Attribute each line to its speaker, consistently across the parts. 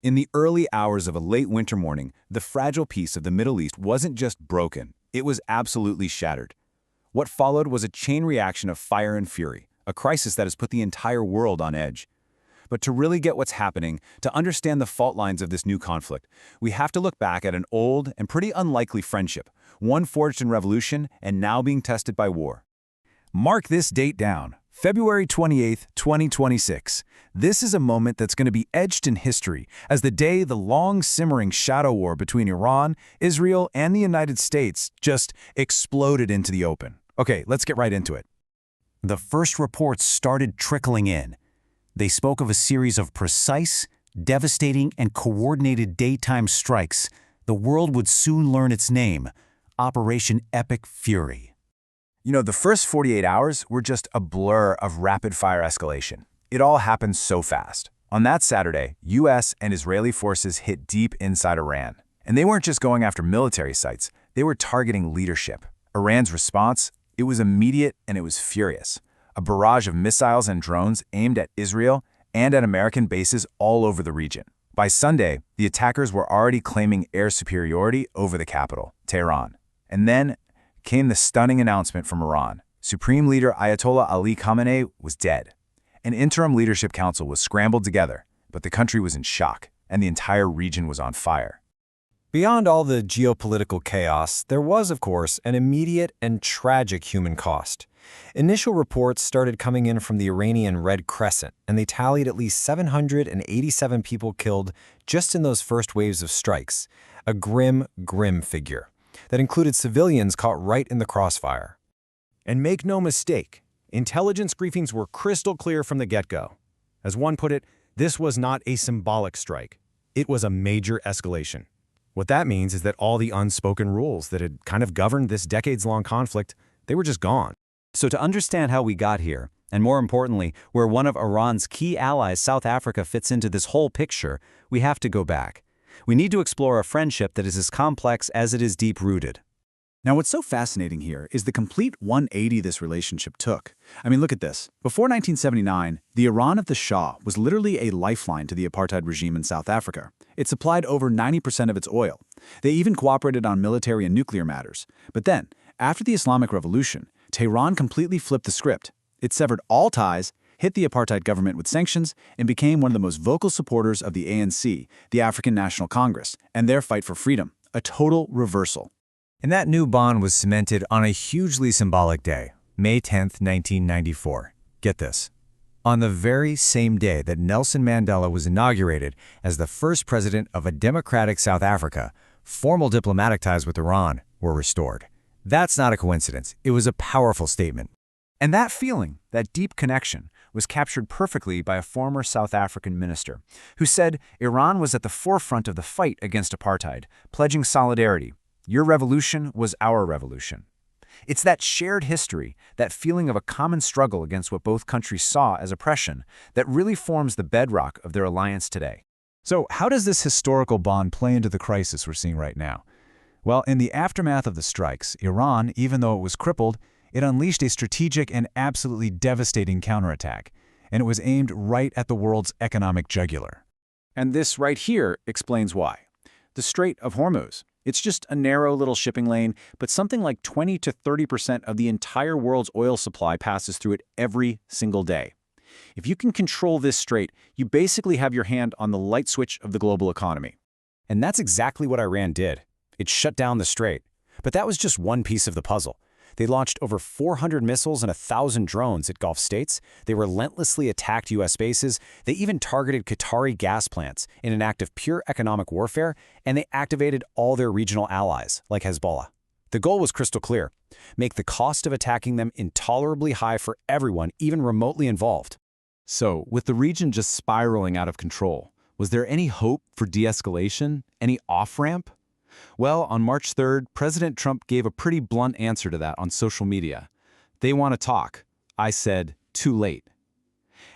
Speaker 1: In the early hours of a late winter morning, the fragile peace of the Middle East wasn't just broken, it was absolutely shattered. What followed was a chain reaction of fire and fury, a crisis that has put the entire world on edge. But to really get what's happening, to understand the fault lines of this new conflict, we have to look back at an old and pretty unlikely friendship, one forged in revolution and now being tested by war. Mark this date down, February 28, 2026. This is a moment that's going to be etched in history as the day the long-simmering shadow war between Iran, Israel, and the United States just exploded into the open. Okay, let's get right into it. The first reports started trickling in. They spoke of a series of precise, devastating, and coordinated daytime strikes. The world would soon learn its name, Operation Epic Fury. The first 48 hours were just a blur of rapid-fire escalation. It all happened so fast. On that Saturday, U.S. and Israeli forces hit deep inside Iran. And they weren't just going after military sites, they were targeting leadership. Iran's response? It was immediate and it was furious. A barrage of missiles and drones aimed at Israel and at American bases all over the region. By Sunday, the attackers were already claiming air superiority over the capital, Tehran. And then came the stunning announcement from Iran. Supreme Leader Ayatollah Ali Khamenei was dead. An interim leadership council was scrambled together, but the country was in shock, and the entire region was on fire.
Speaker 2: Beyond all the geopolitical chaos, there was, of course, an immediate and tragic human cost. Initial reports started coming in from the Iranian Red Crescent, and they tallied at least 787 people killed just in those first waves of strikes. A grim, grim figure that included civilians caught right in the crossfire.
Speaker 3: And make no mistake, intelligence briefings were crystal clear from the get-go. As one put it, this was not a symbolic strike. It was a major escalation. What that means is that all the unspoken rules that had kind of governed this decades-long conflict, they were just gone.
Speaker 1: So to understand how we got here, and more importantly, where one of Iran's key allies, South Africa, fits into this whole picture, we have to go back. We need to explore a friendship that is as complex as it is deep-rooted.
Speaker 4: Now, what's so fascinating here is the complete 180 this relationship took. I mean, look at this. Before 1979, the Iran of the Shah was literally a lifeline to the apartheid regime in South Africa. It supplied over 90% of its oil. They even cooperated on military and nuclear matters. But then, after the Islamic Revolution, Tehran completely flipped the script. It severed all ties, hit the apartheid government with sanctions, and became one of the most vocal supporters of the ANC, the African National Congress, and their fight for freedom. A total reversal.
Speaker 2: And that new bond was cemented on a hugely symbolic day, May 10, 1994. Get this. On the very same day that Nelson Mandela was inaugurated as the first president of a democratic South Africa, formal diplomatic ties with Iran were restored. That's not a coincidence. It was a powerful statement.
Speaker 1: And that feeling, that deep connection, was captured perfectly by a former South African minister who said Iran was at the forefront of the fight against apartheid, pledging solidarity. Your revolution was our revolution. It's that shared history, that feeling of a common struggle against what both countries saw as oppression, that really forms the bedrock of their alliance today.
Speaker 3: So how does this historical bond play into the crisis we're seeing right now? Well, in the aftermath of the strikes, Iran, even though it was crippled, it unleashed a strategic and absolutely devastating counterattack, and it was aimed right at the world's economic jugular.
Speaker 4: And this right here explains why. The Strait of Hormuz. It's just a narrow little shipping lane, but something like 20 to 30% of the entire world's oil supply passes through it every single day. If you can control this strait, you basically have your hand on the light switch of the global economy.
Speaker 3: And that's exactly what Iran did. It shut down the strait. But that was just one piece of the puzzle. They launched over 400 missiles and 1,000 drones at Gulf states. They relentlessly attacked U.S. bases. They even targeted Qatari gas plants in an act of pure economic warfare, and they activated all their regional allies, like Hezbollah. The goal was crystal clear: make the cost of attacking them intolerably high for everyone, even remotely involved.
Speaker 5: So, with the region just spiraling out of control, was there any hope for de-escalation? Any off-ramp? Well, on March 3rd, President Trump gave a pretty blunt answer to that on social media. They want to talk. I said, too late.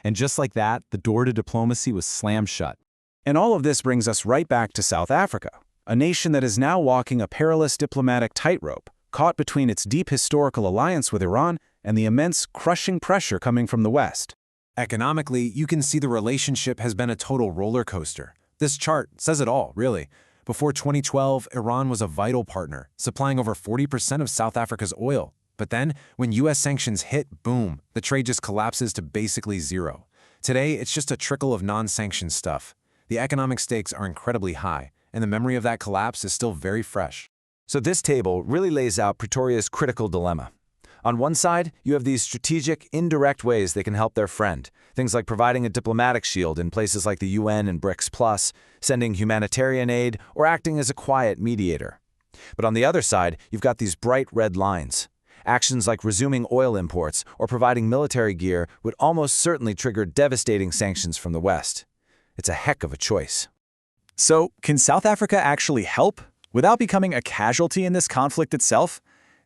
Speaker 5: And just like that, the door to diplomacy was slammed shut.
Speaker 3: And all of this brings us right back to South Africa, a nation that is now walking a perilous diplomatic tightrope, caught between its deep historical alliance with Iran and the immense crushing pressure coming from the West. Economically, you can see the relationship has been a total roller coaster.
Speaker 2: This chart says it all, really. Before 2012, Iran was a vital partner, supplying over 40% of South Africa's oil. But then, when U.S. sanctions hit, boom, the trade just collapses to basically zero. Today, it's just a trickle of non-sanctioned stuff. The economic stakes are incredibly high, and the memory of that collapse is still very fresh.
Speaker 3: So this table really lays out Pretoria's critical dilemma. On one side, you have these strategic, indirect ways they can help their friend. Things like providing a diplomatic shield in places like the UN and BRICS+, sending humanitarian aid, or acting as a quiet mediator. But on the other side, you've got these bright red lines. Actions like resuming oil imports or providing military gear would almost certainly trigger devastating sanctions from the West. It's a heck of a choice.
Speaker 4: So, can South Africa actually help without becoming a casualty in this conflict itself?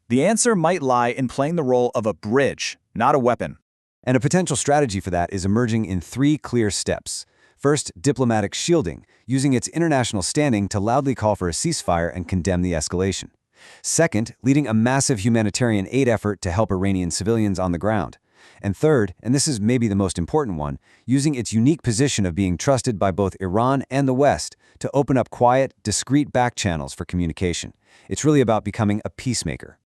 Speaker 4: The answer might lie in playing the role of a bridge, not a weapon.
Speaker 3: And a potential strategy for that is emerging in 3 clear steps. First, diplomatic shielding, using its international standing to loudly call for a ceasefire and condemn the escalation. Second, leading a massive humanitarian aid effort to help Iranian civilians on the ground. And third, and this is maybe the most important one, using its unique position of being trusted by both Iran and the West to open up quiet, discreet back channels for communication. It's really about becoming a peacemaker.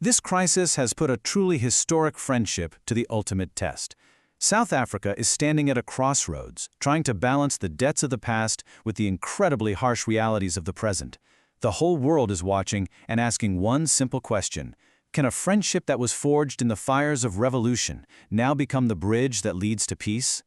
Speaker 1: This crisis has put a truly historic friendship to the ultimate test. South Africa is standing at a crossroads, trying to balance the debts of the past with the incredibly harsh realities of the present. The whole world is watching and asking one simple question: can a friendship that was forged in the fires of revolution now become the bridge that leads to peace?